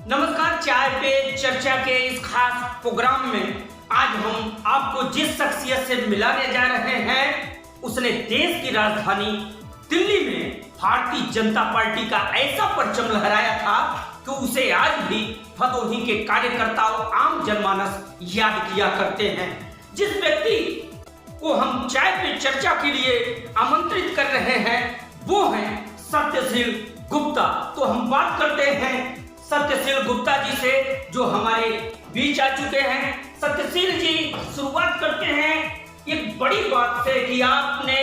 नमस्कार। चाय पे चर्चा के इस खास प्रोग्राम में आज हम आपको जिस शख्सियत से मिलाने जा रहे हैं, उसने देश की राजधानी दिल्ली में भारतीय जनता पार्टी का ऐसा परचम लहराया था कि उसे आज भी भदोही के कार्यकर्ताओं आम जनमानस याद किया करते हैं। जिस व्यक्ति को हम चाय पे चर्चा के लिए आमंत्रित कर रहे हैं वो है सत्यशील गुप्ता। तो हम बात करते हैं सत्यशील गुप्ता जी से जो हमारे बीच आ चुके हैं। सत्यशील जी, शुरुआत करते हैं एक बड़ी बात से कि आपने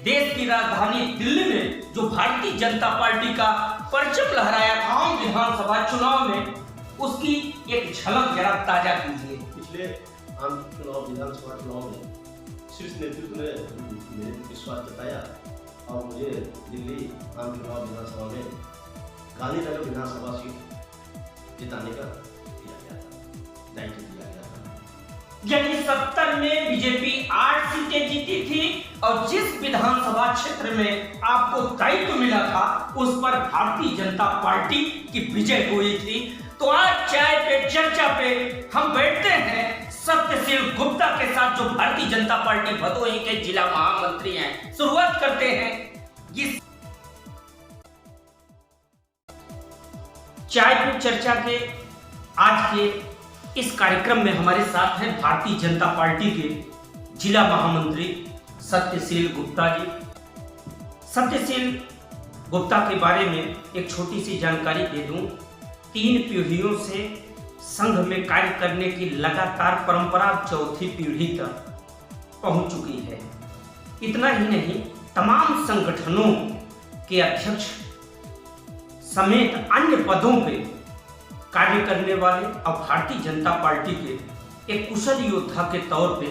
देश की राजधानी दिल्ली में जो भारतीय जनता पार्टी का परचम लहराया था आम विधानसभा चुनाव में, उसकी एक झलक जरा ताजा कीजिए। पिछले आम चुनाव विधानसभा चुनाव में शीर्ष नेतृत्व ने मेरे विश्वास जताया और मुझे दिल्ली आम चुनाव विधानसभा में गांधीनगर विधानसभा सीट जिताने का दिया गया था, दायित्व दिया गया था। यानी 70 में बीजेपी 8 सीटें जीती थी और जिस विधानसभा क्षेत्र में आपको दायित्व मिला था उस पर भारतीय जनता पार्टी की विजय हुई थी। तो आज चाय पे चर्चा पे हम बैठते हैं सत्यशील गुप्ता के साथ जो भारतीय जनता पार्टी भदोही के जिला महामंत्री हैं। शुरुआत करते हैं इस चाय पे चर्चा के आज के इस कार्यक्रम में हमारे साथ हैं भारतीय जनता पार्टी के जिला महामंत्री सत्यशील गुप्ता जी। सत्यशील गुप्ता के बारे में एक छोटी सी जानकारी दे दूं। 3 पीढ़ियों से संघ में कार्य करने की लगातार परंपरा 4थी पीढ़ी तक पहुंच चुकी है। इतना ही नहीं, तमाम संगठनों के अध्यक्ष समेत अन्य पदों पे कार्य करने वाले और भारतीय जनता पार्टी के एक कुशल योद्धा के तौर पे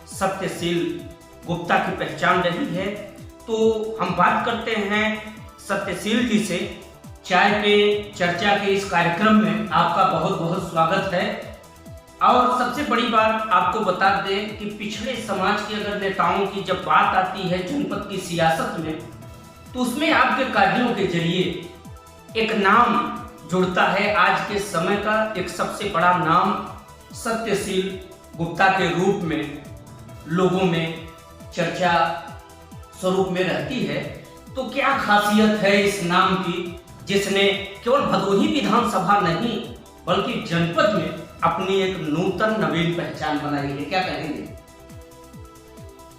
सत्यशील गुप्ता की पहचान रही है। तो हम बात करते हैं सत्यशील जी से। चाय पे चर्चा के इस कार्यक्रम में आपका बहुत बहुत स्वागत है। और सबसे बड़ी बात आपको बता दें कि पिछड़े समाज के अगर नेताओं की जब बात आती है जनपद की सियासत में, तो उसमें आपके कार्यों के जरिए एक नाम जुड़ता है। आज के समय का एक सबसे बड़ा नाम सत्यशील गुप्ता के रूप में लोगों में चर्चा स्वरूप में रहती है। तो क्या खासियत है इस नाम की जिसने केवल भदोही विधानसभा नहीं बल्कि जनपद में अपनी एक नूतन नवीन पहचान बनाई है? क्या कहेंगे?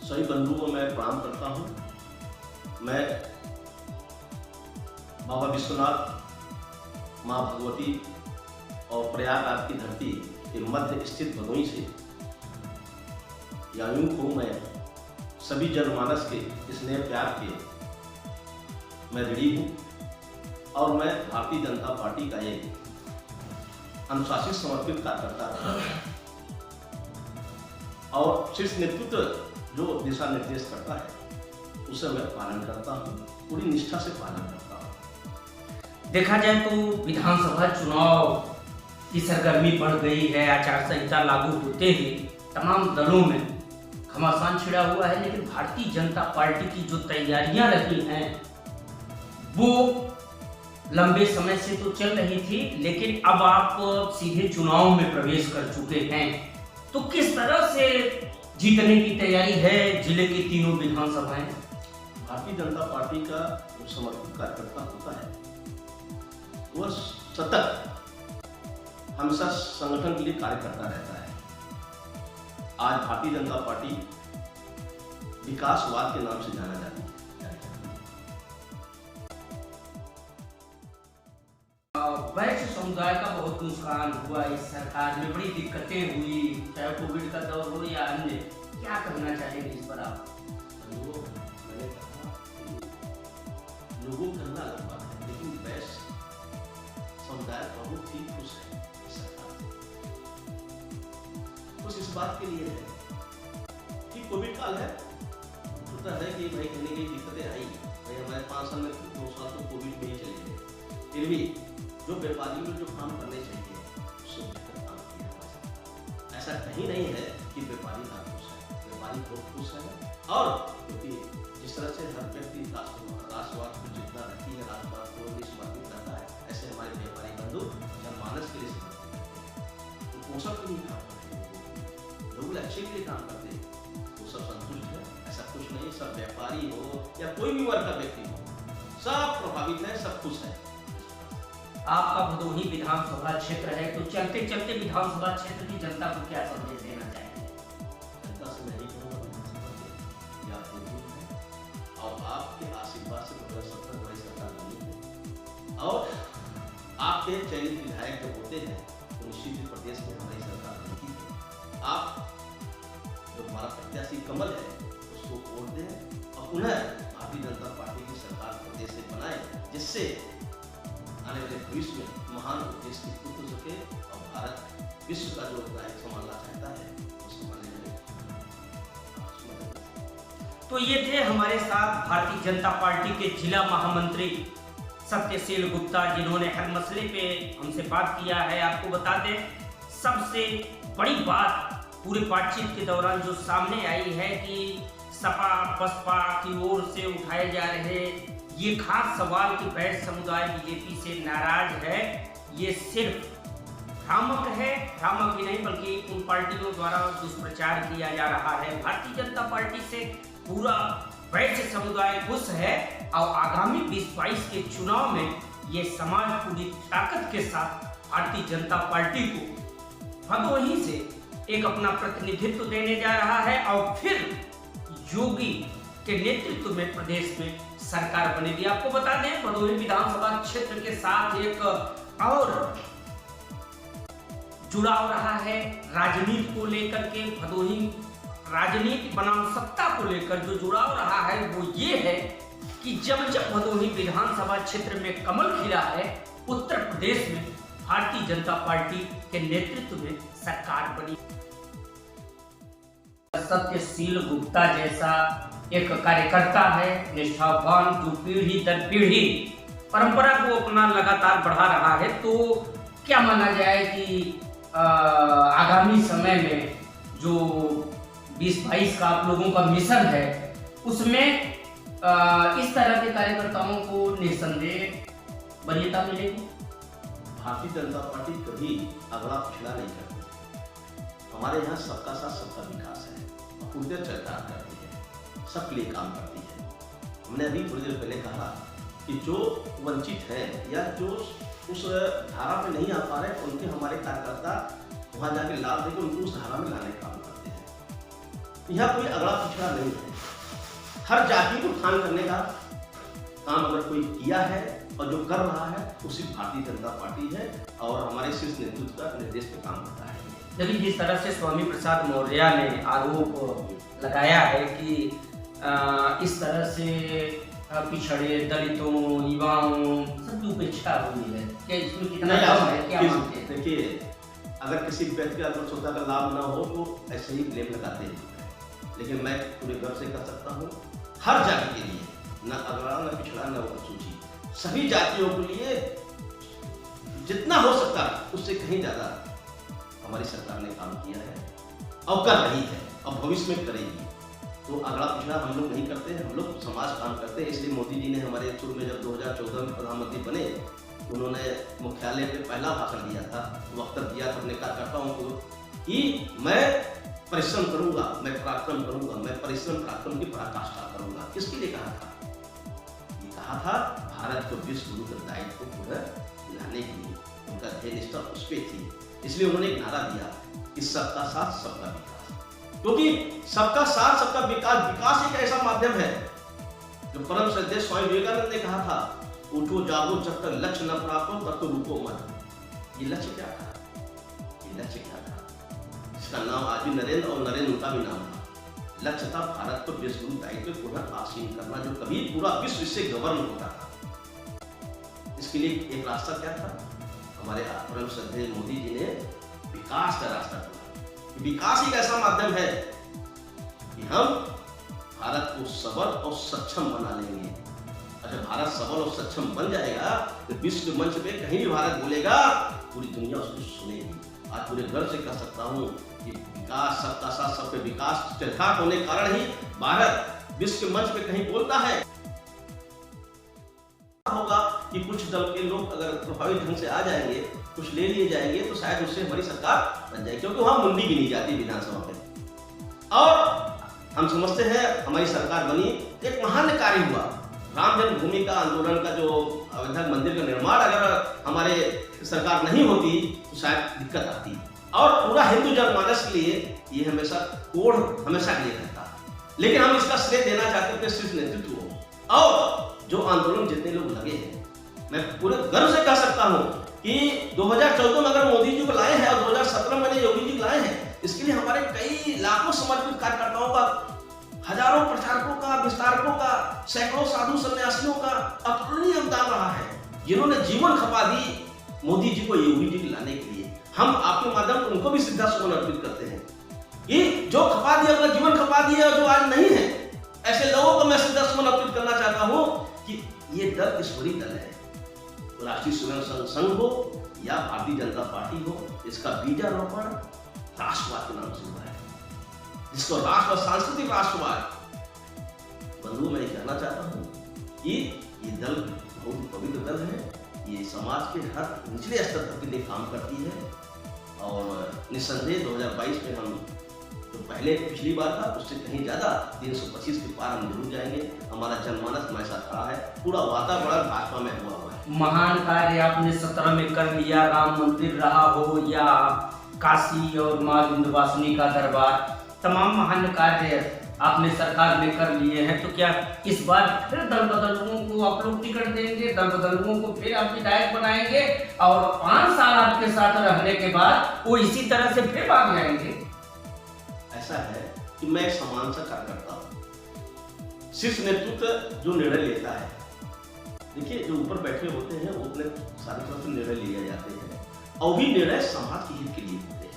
सभी बंधुओं को मैं प्रणाम करता हूं। मैं बाबा विश्वनाथ, माँ भगवती और प्रयागराज की धरती के मध्य स्थित भदोही से या यूं कहूं मैं सभी जनमानस के स्नेह प्यार के मैं ऋणी हूं और मैं भारतीय जनता पार्टी का एक अनुशासित समर्पित कार्यकर्ता रहा और शीर्ष नेतृत्व जो दिशा निर्देश करता है उसे मैं पालन करता हूं, पूरी निष्ठा से पालन करता हूं। देखा जाए तो विधानसभा चुनाव की सरगर्मी बढ़ गई है। आचार संहिता लागू होते ही तमाम दलों में घमासान छिड़ा हुआ है, लेकिन भारतीय जनता पार्टी की जो तैयारियां रही हैं वो लंबे समय से तो चल रही थी, लेकिन अब आप सीधे चुनाव में प्रवेश कर चुके हैं। तो किस तरह से जीतने की तैयारी है जिले की तीनों विधानसभाएं? भारतीय जनता पार्टी का जो समर्पित कार्यकर्ता होता है वह सतत हमेशा संगठन के लिए कार्य करता रहता है। आज भारतीय जनता पार्टी विकासवाद के नाम से जाना जाती है। वैश्य समुदाय का बहुत नुकसान हुआ, इस सरकार में बड़ी दिक्कतें हुई, चाहे कोविड का दौर हो या अन्य। क्या कहना चाहेंगे इस पर आप? मैंने कहा लोगों कहना अलग बात है, लेकिन वैश्य समुदाय बहुत ही खुश है इस सरकार से। खुश इस बात के लिए है कि कोविड काल है, होता है कि भाई कहीं कहीं दिक्कतें आई, भाई हमारे 5 साल में 2 साल तो कोविड में ही चले गए, फिर भी जो व्यापारियों में जो काम करने चाहिए उससे बेहतर काम किया जा सकता है। ऐसा कहीं नहीं है कि व्यापारी ना खुश है, व्यापारी बहुत खुश है। और क्योंकि जिस तरह से हर व्यक्ति राष्ट्रवाद को जितना रहती है, राष्ट्रवाद को समर्पित करता है, ऐसे हमारे व्यापारी बंधु जनमानस के लिए काम करते वो सब संतुष्ट है? ऐसा कुछ नहीं। सब व्यापारी हो या कोई भी वर्ग का व्यक्ति हो, सब प्रभावित है, सब खुश है। आपका भदोही विधानसभा क्षेत्र है, तो चलते चलते विधानसभा क्षेत्र की जनता को क्या संदेश देना चाहेंगे? जनता से मैं यही कहूँगा कि आप मजबूत हैं और आपके आशीर्वाद से 2070 हमारी सरकार बनी है, और आपके चयनित विधायक जो होते हैं तो निश्चित ही प्रदेश में हमारी सरकार बनती है। आप जो हमारा प्रत्याशी कमल है उसको वोट दें और पुनः भारतीय जनता पार्टी की सरकार प्रदेश से बनाए, जिससे आने वाले भविष्य में महान देश की पुत्र सके और भारत विश्व का जो नायक संभालना चाहता है वो संभालने में। तो ये थे हमारे साथ भारतीय जनता पार्टी के जिला महामंत्री सत्यशील गुप्ता, जिन्होंने हर मसले पे हमसे बात किया है। आपको बता दें, सबसे बड़ी बात पूरे बातचीत के दौरान जो सामने आई है कि सपा बसपा की ओर से उठाए जा रहे ये खास सवाल कि बैठ समुदाय बीजेपी से नाराज है, ये सिर्फ भ्रामक है। भ्रामक ही नहीं बल्कि उन पार्टियों द्वारा दुष्प्रचार किया जा रहा है। भारतीय जनता पार्टी से पूरा वैश्य समुदाय खुश है और आगामी 2022 के चुनाव में ये समाज पूरी ताकत के साथ भारतीय जनता पार्टी को भदोही से एक अपना प्रतिनिधित्व देने जा रहा है और फिर योगी के नेतृत्व में प्रदेश में सरकार बनेगी। आपको बता दें, भदोही विधानसभा क्षेत्र के साथ एक और जुड़ाव रहा है राजनीति को लेकर के। भदोही राजनीति बनाम सत्ता को लेकर जो जुड़ाव रहा है वो ये है कि जब जब भदोही विधानसभा क्षेत्र में कमल खिला है, उत्तर प्रदेश में भारतीय जनता पार्टी के नेतृत्व में सरकार बनी। सत्यशील गुप्ता जैसा एक कार्यकर्ता है, निष्ठावान, जो पीढ़ी दर पीढ़ी परंपरा को अपना लगातार बढ़ा रहा है, तो क्या माना जाए कि आगामी समय में जो 2022 का आप लोगों का मिशन है उसमें इस तरह के कार्यकर्ताओं को निस्संदेह वरीयता मिलेगी? भारतीय जनता पार्टी कभी अगला पिछड़ा नहीं करती। हमारे यहाँ सबका साथ सबका विकास है, पूर्ण सरकार करती है, सबके लिए काम करती है। हमने अभी थोड़ी देर पहले कहा कि जो वंचित हैं या जो उस धारा में नहीं आ पा रहे, उनके हमारे कार्यकर्ता वहाँ जाके लाभ देकर उनको उस धारा में लाने का काम करते हैं। यहाँ कोई अगला पिछड़ा नहीं है। हर जाति को उत्थान करने का काम अगर कोई किया है और जो कर रहा है उसी भारतीय जनता पार्टी है और हमारे शीर्ष नेतृत्व का निर्देश पे काम करता है। लेकिन जिस तरह से स्वामी प्रसाद मौर्य ने आरोप लगाया है कि इस तरह से पिछड़े दलितों, युवाओं सबकी उपेक्षा हुई है, क्या इसमें कितना दम है, क्या मानते हैं? देखिए, अगर किसी व्यक्ति का स्वच्छता का लाभ ना हो तो ऐसे ही ब्लेम लगाते हैं, लेकिन मैं पूरे गर्व से कह सकता हूँ हर जाति के लिए, न अगड़ा न पिछड़ा न अनुसूची, सभी जातियों के लिए जितना हो सकता है उससे कहीं ज्यादा हमारी सरकार ने काम किया है और कर रही है और भविष्य में करेगी। तो अगला पिछड़ा हम लोग नहीं करते, हम लोग समाज काम करते हैं। इसलिए मोदी जी ने हमारे शुरू में जब 2014 में प्रधानमंत्री बने, उन्होंने मुख्यालय पे पहला भाषण दिया था, वक्तव्य दिया था अपने कार्यकर्ताओं को कि मैं परिश्रम करूंगा, मैं पराक्रम करूंगा, मैं परिश्रम पराक्रम की पराकाष्ठा करूंगा। किसके लिए कहा था? ये कहा था भारत को विश्व गुरु का दायित्व को पूरा लाने के लिए, उनका ध्येय निष्ठा उस पर थी। इसलिए उन्होंने एक नारा दिया कि सबका साथ सबका विकास, क्योंकि सबका साथ सबका विकास, विकास एक ऐसा माध्यम है जो परम श्रद्धेय स्वामी विवेकानंद ने कहा था, उठो जागो जब तक लक्ष्य न प्राप्त हो तब तो रुको मत। ये लक्ष्य क्या था? ये लक्ष्य क्या था? इसका नाम आज भी नरेंद्र और नरेंद्र उनका भी नाम था। लक्ष्य था भारत को विश्व गुरु दायित्व पुनः आसीन करना, जो कभी पूरा विश्व इससे गवर्न होता था। इसके लिए एक रास्ता क्या था? हमारे परम श्रद्धेय मोदी जी ने विकास का रास्ता चुना। विकास एक ऐसा माध्यम है कि हम भारत को सबल और सक्षम बना लेंगे। अगर भारत सबल और सक्षम बन जाएगा तो विश्व मंच पे कहीं भी भारत बोलेगा, पूरी दुनिया उसको सुनेगी। आज पूरे गर्व से कह सकता हूँ कि विकास, सबका साथ सबके विकास चरखाट होने के कारण ही भारत विश्व के मंच पे कहीं बोलता है। होगा कि कुछ दल के लोग अगर प्रभावित ढंग से आ जाएंगे, कुछ ले लिए जाएंगे, तो शायद उससे हमारी सरकार बन जाएगी, क्योंकि वहां मुंडी भी नहीं जाती विधानसभा में। और हम समझते हैं हमारी सरकार बनी, एक महान कार्य हुआ। राम जन्मभूमि का आंदोलन का जो अयोध्या मंदिर का निर्माण अगर हमारे सरकार नहीं होती तो शायद दिक्कत आती, और पूरा हिंदू जनमानस के लिए ये हमेशा कोड हमेशा के लिए रहता। लेकिन हम इसका श्रेय देना चाहते हैं शीर्ष नेतृत्व को, और जो आंदोलन जितने लोग लगे हैं, मैं पूरे गर्व से कह सकता हूं कि 2014 में अगर मोदी जी को लाए हैं और 2017 में योगी जी लाए हैं, इसके लिए हमारे कई लाखों समर्पित कार्यकर्ताओं का, हजारों प्रचारकों का, विस्तारकों का, सैकड़ों साधु सन्यासियों का अतुलनीय योगदान रहा है, जिन्होंने जीवन खपा दी मोदी जी को योगी जी को लाने के लिए। हम आपके माध्यम से उनको भी श्रद्धा सुमन अर्पित करते हैं। ये जो खपा दिया, अपना जीवन खपा दिया और जो आज नहीं है, ऐसे लोगों को मैं श्रद्धा सुमन अर्पित करना चाहता हूं कि ये दल ईश्वरीय दल है। राष्ट्रीय स्वयं संघ हो या भारतीय जनता पार्टी हो, इसका बीजारोपण राष्ट्रवाद के नाम से हुआ है, जिसको राष्ट्रवाद, सांस्कृतिक राष्ट्रवाद। बंधु, मैं कहना चाहता हूं कि ये दल बहुत पवित्र दल है, ये समाज के हर निचले स्तर तक के लिए काम करती है, और निस्संदेह 2022 में हम जो पहले पिछली बार था उससे कहीं ज्यादा 325 के पार हम जरूर जाएंगे। हमारा जनमानस हमारे साथ खड़ा है, पूरा वातावरण भाजपा में हुआ है। महान कार्य आपने 17 में कर लिया, राम मंदिर रहा हो या काशी और माँ विंध्यवासिनी का दरबार, तमाम महान कार्य आपने सरकार में कर लिए हैं। तो क्या इस बार फिर दल बदलुओं को आप लोग टिकट देंगे, दल बदलुओं को फिर आप विधायक बनाएंगे, और 5 साल आपके साथ रहने के बाद वो इसी तरह से फिर भाग जाएंगे? ऐसा है कि मैं एक समान सा कार्यकर्ता हूँ। शीर्ष नेतृत्व जो निर्णय लेता है, देखिए जो ऊपर बैठे होते हैं वो अपने सारी तरह से निर्णय लिए जाते हैं, और भी निर्णय समाज के हित के लिए होते हैं,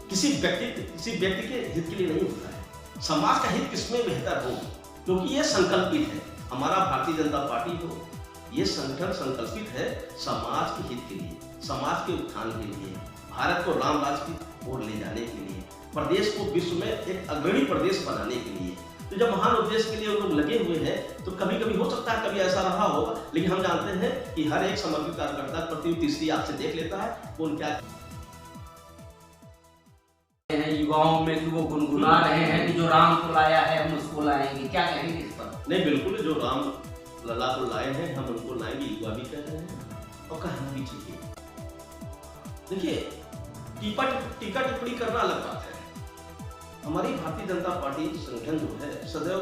किसी व्यक्ति के हित के लिए नहीं होता है। समाज का हित किसमें बेहतर हो, क्योंकि ये संकल्पित है, हमारा भारतीय जनता पार्टी हो, ये संगठन संकल्पित है समाज के हित के लिए, समाज के उत्थान के लिए, भारत को राम राज्य की ओर ले जाने के लिए, प्रदेश को विश्व में एक अग्रणी प्रदेश बनाने के लिए। तो जब महान उद्देश्य के लिए लोग लगे हुए हैं, तो कभी कभी हो सकता है, कभी ऐसा रहा होगा, लेकिन हम जानते हैं कि हर एक समर्पित कार्यकर्ता प्रति तीसरी आंख से देख लेता है कौन क्या युवाओं में कि वो गुनगुना रहे हैं कि जो राम को लाया है हम उसको लाएंगे, क्या कहेंगे इस पर? नहीं, बिल्कुल, जो राम लला को लाए हैं हम उनको लाएंगे, युवा भी कह रहे हैं और कहना भी चाहिए। देखिए, टीका टिप्पणी करना अलग बात है। हमारी भारतीय जनता पार्टी संगठन जो है सदैव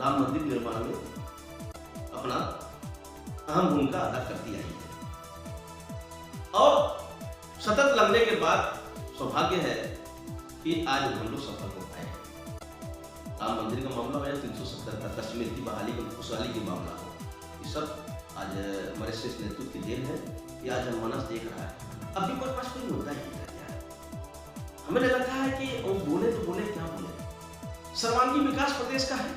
राम मंदिर निर्माण में अपना अहम भूमिका अदा करती आई है, और सतत लगने के बाद सौभाग्य है कि आज हम लोग सफल हो पाए हैं। राम मंदिर का मामला हो या 370 का, कश्मीर की बहाली की खुशहाली की मामला हो, ये सब आज हमारे शीर्ष नेतृत्व की देन है कि आज जनमानस देख रहा है। अभी कोई पास कोई मुद्दा ही नहीं रह गया। हमें लगता है कि वो बोले तो बोले क्या बोले, सर्वांगीण विकास प्रदेश का है,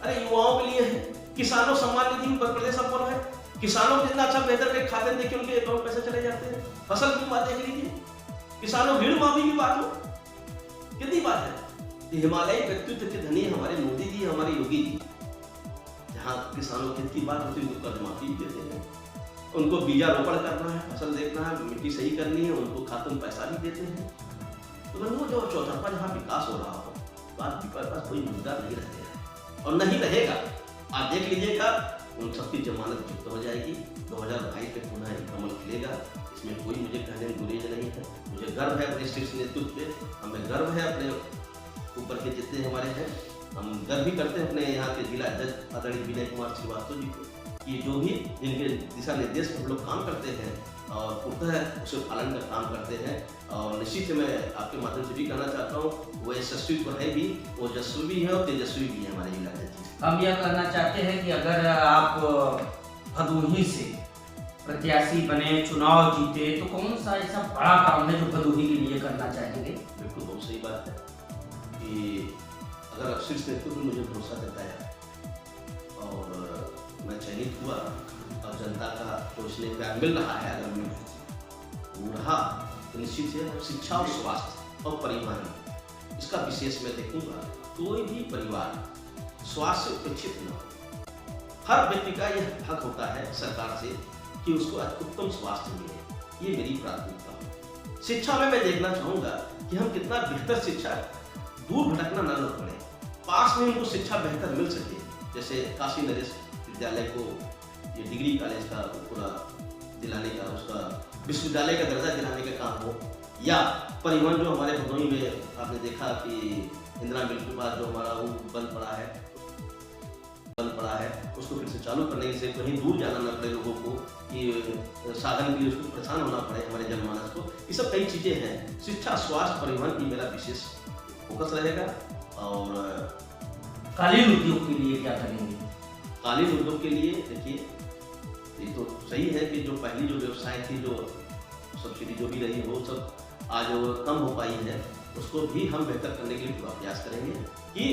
अरे युवाओं के लिए है, किसानों सम्मान निधि में प्रदेश सफल है, किसानों को जितना अच्छा बेहतर के खाते में देखिए उनके अकाउंट पैसे चले जाते हैं, फसल बीमा देख लीजिए, किसानों भीड़ माफी की बात हो, कितनी बात है। हिमालयी व्यक्तित्व के धनी हमारे मोदी जी, हमारे योगी जी, जहाँ किसानों की हित की बात होती है उनको कर्ज माफी भी देते हैं, उनको बीजारोपण करना है, फसल देखना है, मिट्टी सही करनी है, उनको खाते में पैसा भी देते हैं। तो बंधुओं, जो चौतरफा जहाँ विकास हो रहा हो, बात के पास कोई मुद्दा नहीं रह गया और नहीं रहेगा। आप देख लीजिएगा, उन सबकी जमानत जब्त हो जाएगी। 2022 में पुनः एक कमल खिलेगा, इसमें कोई मुझे कहने में गुरेज नहीं है। मुझे गर्व है अपने शीर्ष नेतृत्व पे, हमें गर्व है अपने ऊपर के जितने हमारे हैं, हम गर्व भी करते हैं अपने यहाँ के जिला अध्यक्ष आदरणीय विनय कुमार श्रीवास्तव जी को, कि जो भी जिनके दिशा निर्देश पर हम लोग काम करते हैं और पूर्णतः उसे पालन का काम करते हैं। और निश्चित मैं आपके माध्यम से भी कहना चाहता हूँ, वो यशस्वी तो है भी, वो यशस्वी भी है और तेजस्वी भी है हमारे जिला अध्यक्ष। हम यह कहना चाहते हैं कि अगर आप भदोही से प्रत्याशी बने, चुनाव जीते, तो कौन सा ऐसा बड़ा काम है जो भदोही के लिए करना चाहेंगे? बिल्कुल बहुत सही बात है कि अगर शीर्ष नेतृत्व ने मुझे भरोसा जताया और मैं चयनित हुआ और जनता का जो इसलिए प्यार मिल रहा है, अगर मैं वो रहा तो निश्चित है शिक्षा और स्वास्थ्य और परिवहन, इसका विशेष मैं देखूंगा। कोई भी परिवार स्वास्थ्य से उपेक्षित न हो। हर व्यक्ति का यह हक होता है सरकार से कि उसको उत्तम स्वास्थ्य मिले, ये मेरी प्राथमिकता है। शिक्षा में मैं देखना चाहूंगा कि हम कितना बेहतर शिक्षा दूर भटकना न पड़े, पास में उनको शिक्षा बेहतर मिल सके। जैसे काशी नरेश विद्यालय को ये डिग्री कॉलेज का पूरा दिलाने का, उसका विश्वविद्यालय का दर्जा दिलाने का काम हो, या परिवहन जो हमारे भदोही में आपने देखा कि इंदिरा मिल के बाद जो हमारा वो बंद पड़ा है उसको फिर से चालू करने से कहीं दूर जाना न पड़े लोगों को, कि साधन के लिए उसको परेशान होना पड़े हमारे जनमानस को। ये सब कई चीज़ें हैं। शिक्षा, स्वास्थ्य, परिवहन की मेरा विशेष फोकस रहेगा। और कालीन उद्योग के लिए क्या करेंगे? कालीन उद्योग के लिए देखिए, ये तो सही है कि जो पहली जो व्यवसाय थी, जो सब्सिडी जो भी रही वो सब आज कम हो पाई है, उसको भी हम बेहतर करने के लिए पूरा प्रयास करेंगे कि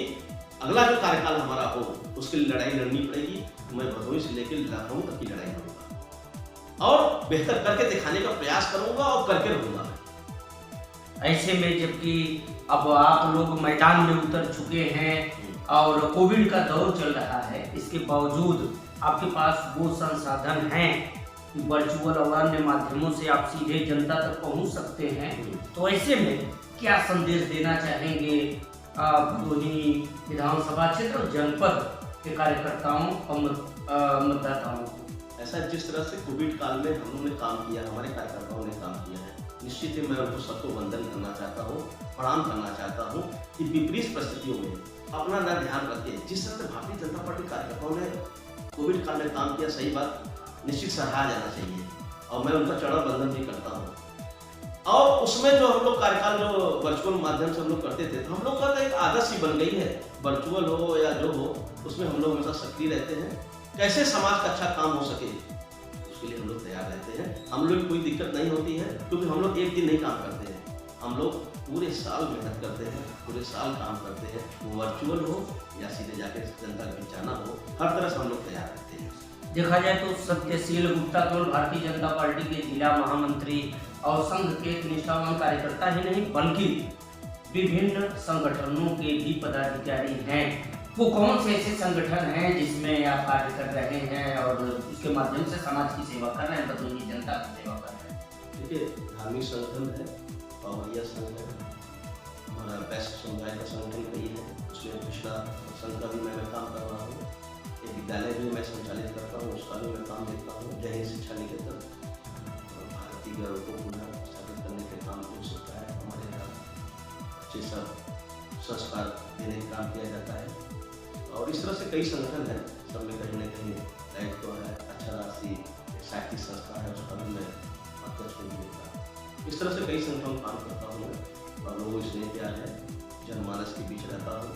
अगला जो कार्यकाल हमारा हो उसके लिए लड़ाई लड़नी पड़ेगी। मैं भदोही से लेकर लखनऊ तक की लड़ाई लड़ूंगा और बेहतर करके दिखाने का प्रयास करूंगा और करके रहूंगा। ऐसे में जबकि अब आप लोग मैदान में उतर चुके हैं और कोविड का दौर चल रहा है, इसके बावजूद आपके पास वो संसाधन हैं कि वर्चुअल और अन्य माध्यमों से आप सीधे जनता तक पहुंच सकते हैं, तो ऐसे में क्या संदेश देना चाहेंगे भदोही विधानसभा क्षेत्र और जनपद के कार्यकर्ताओं और मतदाताओं को? ऐसा जिस तरह से कोविड काल में हम लोगों ने काम किया, हमारे कार्यकर्ताओं ने काम किया है, निश्चित ही मैं उनको सबको वंदन करना चाहता हूँ, प्रणाम करना चाहता हूँ कि विपरीत परिस्थितियों में अपना न ध्यान रखे। जिस तरह से भारतीय जनता पार्टी कार्यकर्ताओं ने कोविड काल में काम किया, सही बात, निश्चित सराहा जाना चाहिए और मैं उनका चरण वंदन भी करता हूँ। और उसमें जो हम लोग कार्यकाल जो वर्चुअल माध्यम से हम लोग करते थे, तो हम लोग का एक आदत सी बन गई है, वर्चुअल हो या जो हो उसमें हम लोग हमेशा सक्रिय रहते हैं। कैसे समाज का अच्छा काम हो सके उसके लिए हम लोग तैयार रहते हैं। हम लोग कोई दिक्कत नहीं होती है, क्योंकि हम लोग एक दिन नहीं काम करते हैं, हम लोग पूरे साल मेहनत करते हैं, पूरे साल काम करते हैं। वो वर्चुअल हो या सीधे जाके जनता के बीच जाना हो, हर तरह से हम लोग तैयार रहते हैं। देखा जाए तो सत्यशील गुप्ता केवल भारतीय जनता पार्टी के जिला महामंत्री और संघ के निष्ठावान कार्यकर्ता ही नहीं, बल्कि विभिन्न संगठनों के भी पदाधिकारी हैं। वो कौन से ऐसे संगठन हैं जिसमें आप कार्य कर रहे हैं और इसके माध्यम से समाज की सेवा कर रहे हैं, भदोही जनता की सेवा कर रहे हैं? देखिए, धार्मिक संगठन है, पावरिया संघ है, हमारा बेस्ट समुदाय का संगठन कई है, उसमें पिछड़ा संघ का भी मैं काम कर रहा हूँ। एक विद्यालय भी मैं संचालित करता हूँ, उसका भी मैं काम देखता हूँ, जय हिंद शिक्षा निकेतन, भारतीय गौरव को पुनः स्थापित करने के काम हो सकता है। हमारे यहाँ अच्छे सब संस्कार देने का काम किया जाता है और इस तरह से कई संगठन हैं, सब में कहीं न कहीं दायित्व है। अच्छा राशि साहित्यिक संस्था है, उसका भी मैं अध्यक्ष हूँ। इस तरह से कई संगठनों में काम करता हूँ और लोगों को स्नेह प्यार है, जनमानस के बीच रहता हूँ,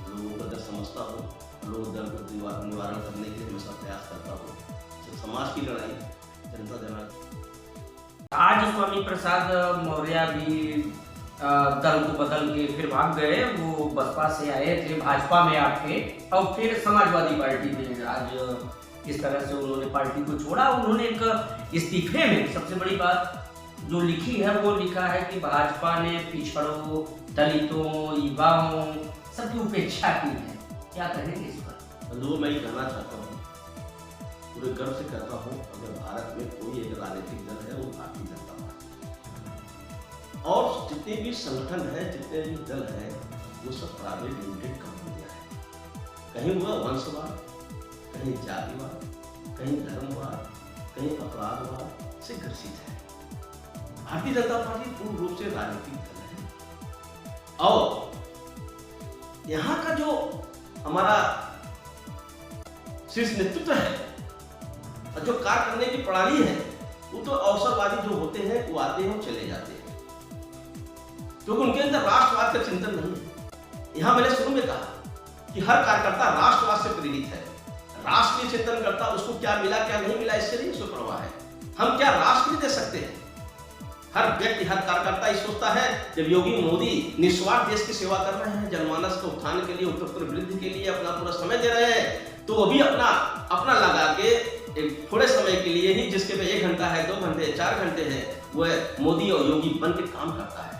लोगों का दर्द समझता हूँ, लोग दर्द को निवारण करने के लिए हमेशा प्रयास करता हूँ। समाज की लड़ाई जनता जनार्दन। आज स्वामी प्रसाद मौर्य भी दल को बदल के फिर भाग गए। वो बसपा से आए थे, भाजपा में आके और फिर समाजवादी पार्टी में आज इस तरह से उन्होंने पार्टी को छोड़ा। उन्होंने एक इस्तीफे में सबसे बड़ी बात जो लिखी है वो लिखा है कि भाजपा ने पिछड़ों, दलितों, युवाओं सबकी उपेक्षा की है। क्या कहेंगे इस पर? जो मैं ये कहना चाहता हूँ, पूरे गर्व से कहता हूँ, अगर भारत में कोई एक राजनीतिक दल है वो भारतीय जनता पार्टी, और जितने भी संगठन है, जितने भी दल है, वो सब प्राइवेट लिमिटेड कंपनियां हैं। कहीं हुआ वंशवाद, कहीं जातिवाद, कहीं धर्मवाद, कहीं अपराधवाद से ग्रसित है। भारतीय जनता पार्टी पूर्ण रूप से राजनीतिक दल है और यहाँ का जो हमारा शीर्ष नेतृत्व है और जो कार्य करने की प्रणाली है, वो तो अवसरवादी जो होते हैं वो आते हैं और चले जाते हैं, क्योंकि उनके अंदर राष्ट्रवाद का चिंतन नहीं है। यहाँ मैंने शुरू में कहा कि हर कार्यकर्ता राष्ट्रवाद से प्रेरित है, राष्ट्रीय चिंतन करता, उसको क्या मिला क्या नहीं मिला इससे नहीं उसको परवाह है, हम क्या राष्ट्र दे सकते हैं। हर व्यक्ति, हर कार्यकर्ता ये सोचता है, जब योगी मोदी निस्वार्थ देश की सेवा कर रहे हैं, जनमानस के उत्थान के लिए, उत्तर वृद्धि के लिए अपना पूरा समय दे रहे हैं, तो वो भी अपना लगा के एक थोड़े समय के लिए ही, जिसके पे 1 घंटा है, 2 घंटे, 4 घंटे है, वह मोदी और योगी बन के काम करता है।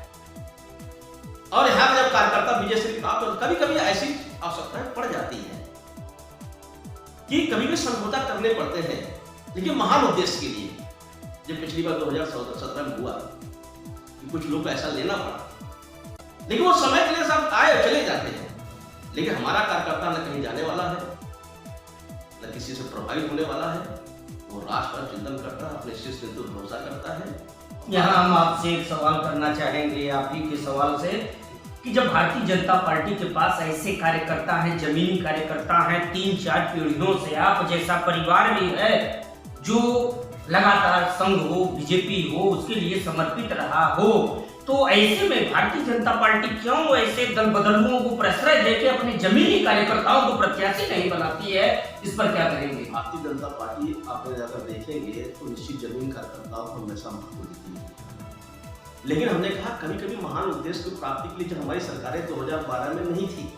और यहाँ पे जब कार्यकर्ता विजय श्री प्राप्त हो, कभी कभी ऐसी आवश्यकताएं पड़ जाती है कि कभी भी समझौता करने पड़ते हैं, लेकिन महान उद्देश्य के लिए। जब पिछली बार 2017 में हुआ कि कुछ लोग ऐसा लेना पड़ा, लेकिन वो समय के लिए सब आए और चले जाते हैं। लेकिन हमारा कार्यकर्ता न कहीं जाने वाला है, न किसी से प्रभावित होने वाला है। वो राष्ट्र पर चिंतन करता है, अपने शिष्य पर भरोसा करता है। यहाँ हम आपसे एक सवाल करना चाहेंगे, आप ही के सवाल से, कि जब भारतीय जनता पार्टी के पास ऐसे कार्यकर्ता हैं, जमीनी कार्यकर्ता हैं, 3-4 पीढ़ियों से आप जैसा परिवार भी है जो लगातार संघ हो, बीजेपी हो, उसके लिए समर्पित रहा हो, तो ऐसे में भारतीय जनता पार्टी क्यों ऐसे दल बदलुओं को प्रश्रय देके अपने जमीनी कार्यकर्ताओं को प्रत्याशी नहीं बनाती है? इस पर क्या करेंगे? भारतीय जनता पार्टी आप अगर देखेंगे तो निश्चित जमीन कार्यकर्ताओं को हमेशा महत्व देती है। लेकिन हमने कहा कभी कभी महान उद्देश्य की प्राप्ति के लिए जो हमारी सरकारें 2012 में नहीं थी,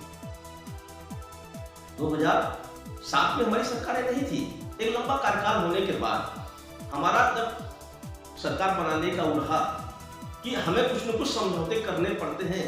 2007 में हमारी सरकारें नहीं थी, एक लंबा कार्यकाल होने के बाद हमारा जब सरकार बनाने का उठा कि हमें कुछ न कुछ समझौते करने पड़ते हैं,